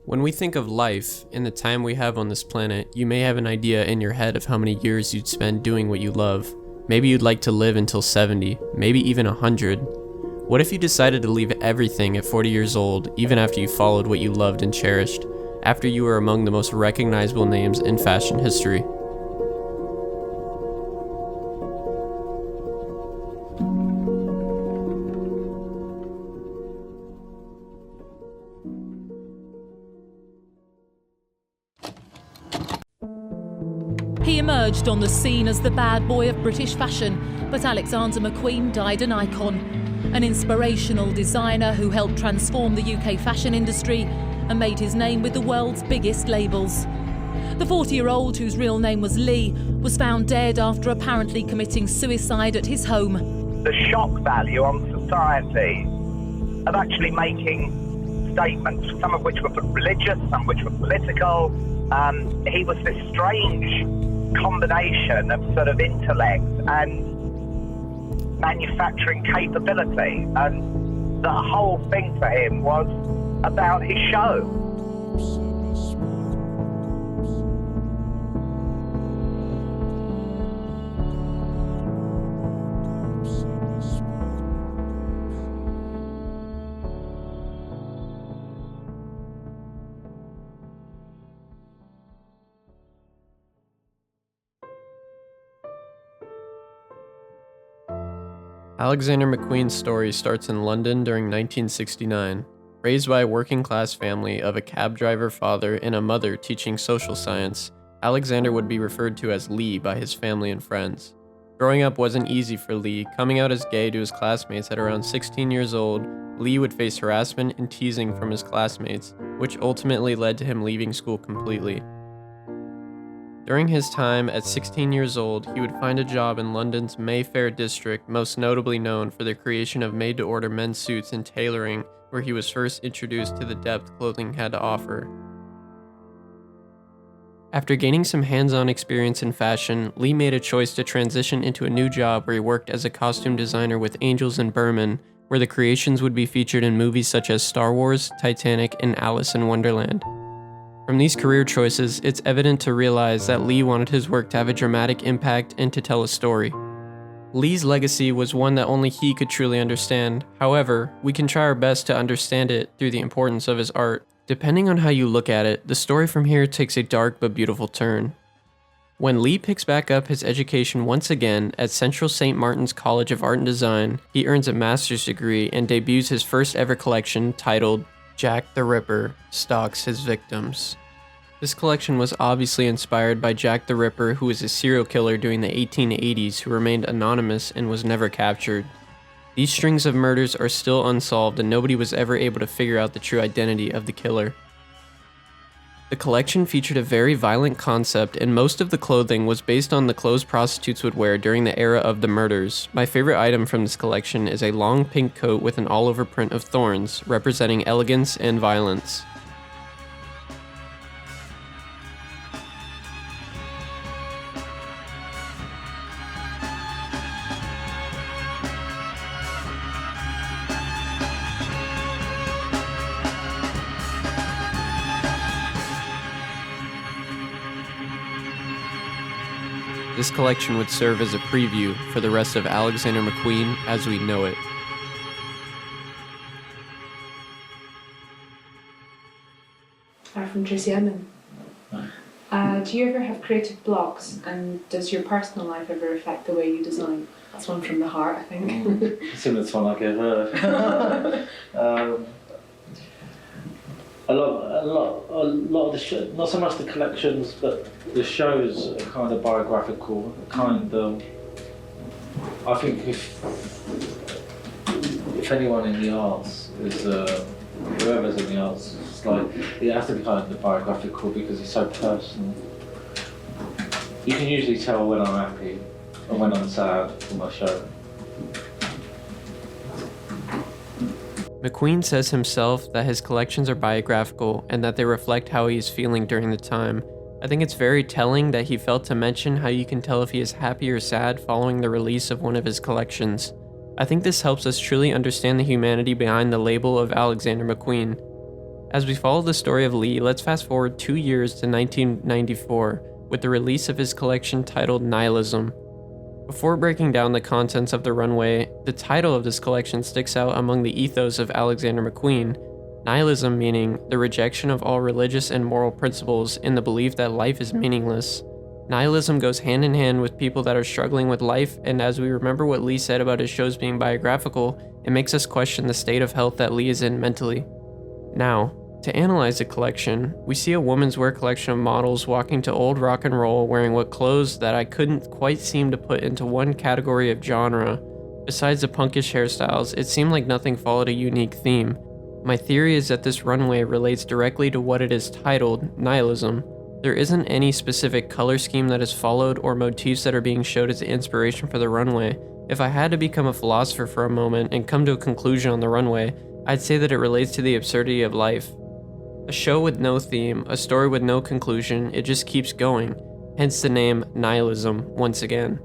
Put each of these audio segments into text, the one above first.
When we think of life and the time we have on this planet, you may have an idea in your head of how many years you'd spend doing what you love. Maybe you'd like to live until 70, maybe even 100. What if you decided to leave everything at 40 years old, even after you followed what you loved and cherished, after you were among the most recognizable names in fashion history? He emerged on the scene as the bad boy of British fashion, but Alexander McQueen died an icon, an inspirational designer who helped transform the UK fashion industry and made his name with the world's biggest labels. The 40-year-old, whose real name was Lee, was found dead after apparently committing suicide at his home. The shock value on society of actually making statements, some of which were religious, some of which were political. He was this strange combination of sort of intellect and manufacturing capability, and the whole thing for him was about his show. Alexander McQueen's story starts in London during 1969. Raised by a working-class family of a cab driver father and a mother teaching social science, Alexander would be referred to as Lee by his family and friends. Growing up wasn't easy for Lee. Coming out as gay to his classmates at around 16 years old, Lee would face harassment and teasing from his classmates, which ultimately led to him leaving school completely. During his time at 16 years old, he would find a job in London's Mayfair district, most notably known for the creation of made-to-order men's suits and tailoring, where he was first introduced to the depth clothing had to offer. After gaining some hands-on experience in fashion, Lee made a choice to transition into a new job where he worked as a costume designer with Angels and Berman, where the creations would be featured in movies such as Star Wars, Titanic, and Alice in Wonderland. From these career choices, it's evident to realize that Lee wanted his work to have a dramatic impact and to tell a story. Lee's legacy was one that only he could truly understand. However, we can try our best to understand it through the importance of his art. Depending on how you look at it, the story from here takes a dark but beautiful turn. When Lee picks back up his education once again at Central St. Martin's College of Art and Design, he earns a master's degree and debuts his first ever collection titled Jack the Ripper Stalks His Victims. This collection was obviously inspired by Jack the Ripper, who was a serial killer during the 1880s who remained anonymous and was never captured. These strings of murders are still unsolved and nobody was ever able to figure out the true identity of the killer. The collection featured a very violent concept, and most of the clothing was based on the clothes prostitutes would wear during the era of the murders. My favorite item from this collection is a long pink coat with an all-over print of thorns, representing elegance and violence. This collection would serve as a preview for the rest of Alexander McQueen as we know it. I'm from Tracy Emin. Do you ever have creative blocks, and does your personal life ever affect the way you design? That's one from the heart, I think. Similar to one I gave her. A lot of the not so much the collections, but the shows are kind of biographical. I think if anyone in the arts is whoever's in the arts, it's like it has to be kind of biographical because it's so personal. You can usually tell when I'm happy and when I'm sad for my show. McQueen says himself that his collections are biographical and that they reflect how he is feeling during the time. I think it's very telling that he felt to mention how you can tell if he is happy or sad following the release of one of his collections. I think this helps us truly understand the humanity behind the label of Alexander McQueen. As we follow the story of Lee, let's fast forward 2 years to 1994 with the release of his collection titled Nihilism. Before breaking down the contents of the runway, the title of this collection sticks out among the ethos of Alexander McQueen. Nihilism meaning the rejection of all religious and moral principles in the belief that life is meaningless. Nihilism goes hand in hand with people that are struggling with life, and as we remember what Lee said about his shows being biographical, it makes us question the state of health that Lee is in mentally. Now, to analyze the collection, we see a women's wear collection of models walking to old rock and roll wearing what clothes that I couldn't quite seem to put into one category of genre. Besides the punkish hairstyles, it seemed like nothing followed a unique theme. My theory is that this runway relates directly to what it is titled, Nihilism. There isn't any specific color scheme that is followed or motifs that are being showed as the inspiration for the runway. If I had to become a philosopher for a moment and come to a conclusion on the runway, I'd say that it relates to the absurdity of life. A show with no theme, a story with no conclusion, it just keeps going, hence the name Nihilism once again.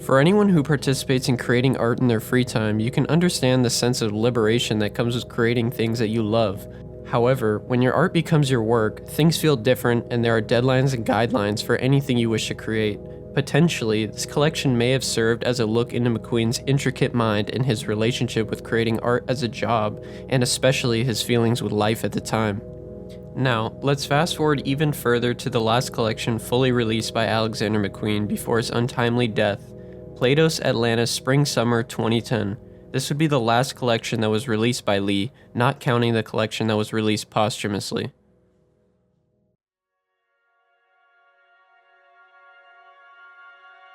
For anyone who participates in creating art in their free time, you can understand the sense of liberation that comes with creating things that you love. However, when your art becomes your work, things feel different and there are deadlines and guidelines for anything you wish to create. Potentially, this collection may have served as a look into McQueen's intricate mind and his relationship with creating art as a job, and especially his feelings with life at the time. Now, let's fast forward even further to the last collection fully released by Alexander McQueen before his untimely death, Plato's Atlantis Spring-Summer 2010. This would be the last collection that was released by Lee, not counting the collection that was released posthumously.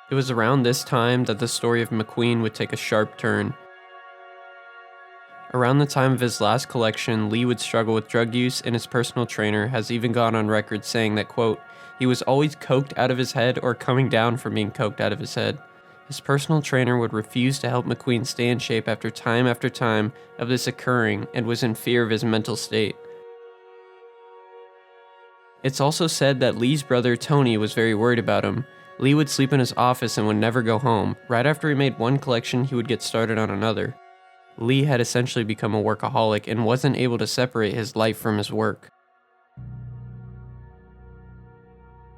It was around this time that the story of McQueen would take a sharp turn. Around the time of his last collection, Lee would struggle with drug use, and his personal trainer has even gone on record saying that, quote, he was always coked out of his head or coming down from being coked out of his head. His personal trainer would refuse to help McQueen stay in shape after time of this occurring and was in fear of his mental state. It's also said that Lee's brother Tony was very worried about him. Lee would sleep in his office and would never go home. Right after he made one collection, he would get started on another. Lee had essentially become a workaholic and wasn't able to separate his life from his work.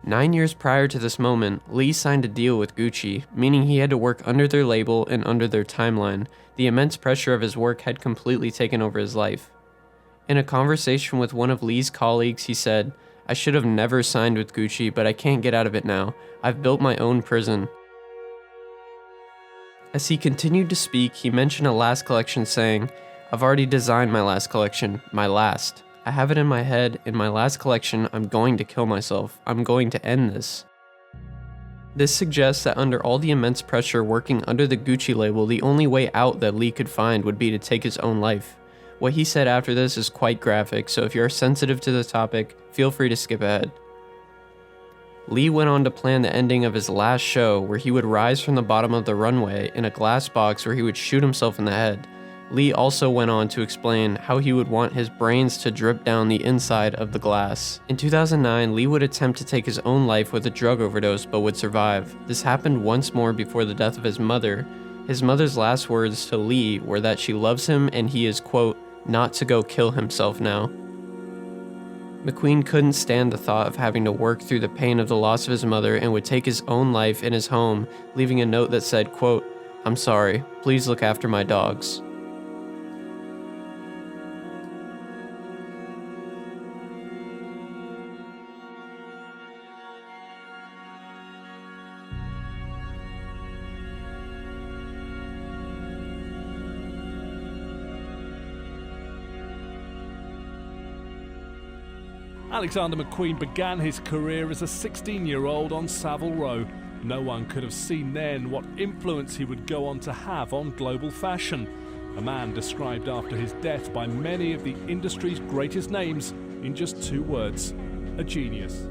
9 years prior to this moment, Lee signed a deal with Gucci, meaning he had to work under their label and under their timeline. The immense pressure of his work had completely taken over his life. In a conversation with one of Lee's colleagues, he said, I should have never signed with Gucci, but I can't get out of it now. I've built my own prison. As he continued to speak, he mentioned a last collection saying, I've already designed my last collection, my last. I have it in my head, in my last collection, I'm going to kill myself. I'm going to end this. This suggests that under all the immense pressure working under the Gucci label, the only way out that Lee could find would be to take his own life. What he said after this is quite graphic, so if you're sensitive to the topic, feel free to skip ahead. Lee went on to plan the ending of his last show where he would rise from the bottom of the runway in a glass box where he would shoot himself in the head. Lee also went on to explain how he would want his brains to drip down the inside of the glass. In 2009, Lee would attempt to take his own life with a drug overdose but would survive. This happened once more before the death of his mother. His mother's last words to Lee were that she loves him and he is, quote, not to go kill himself now. McQueen couldn't stand the thought of having to work through the pain of the loss of his mother and would take his own life in his home, leaving a note that said, quote, I'm sorry, please look after my dogs. Alexander McQueen began his career as a 16-year-old on Savile Row. No one could have seen then what influence he would go on to have on global fashion. A man described after his death by many of the industry's greatest names in just 2 words: a genius.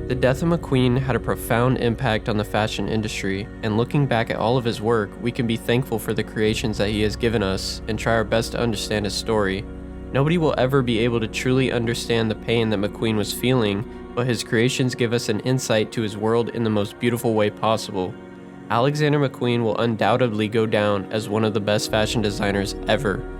The death of McQueen had a profound impact on the fashion industry, and looking back at all of his work, we can be thankful for the creations that he has given us and try our best to understand his story. Nobody will ever be able to truly understand the pain that McQueen was feeling, but his creations give us an insight to his world in the most beautiful way possible. Alexander McQueen will undoubtedly go down as one of the best fashion designers ever.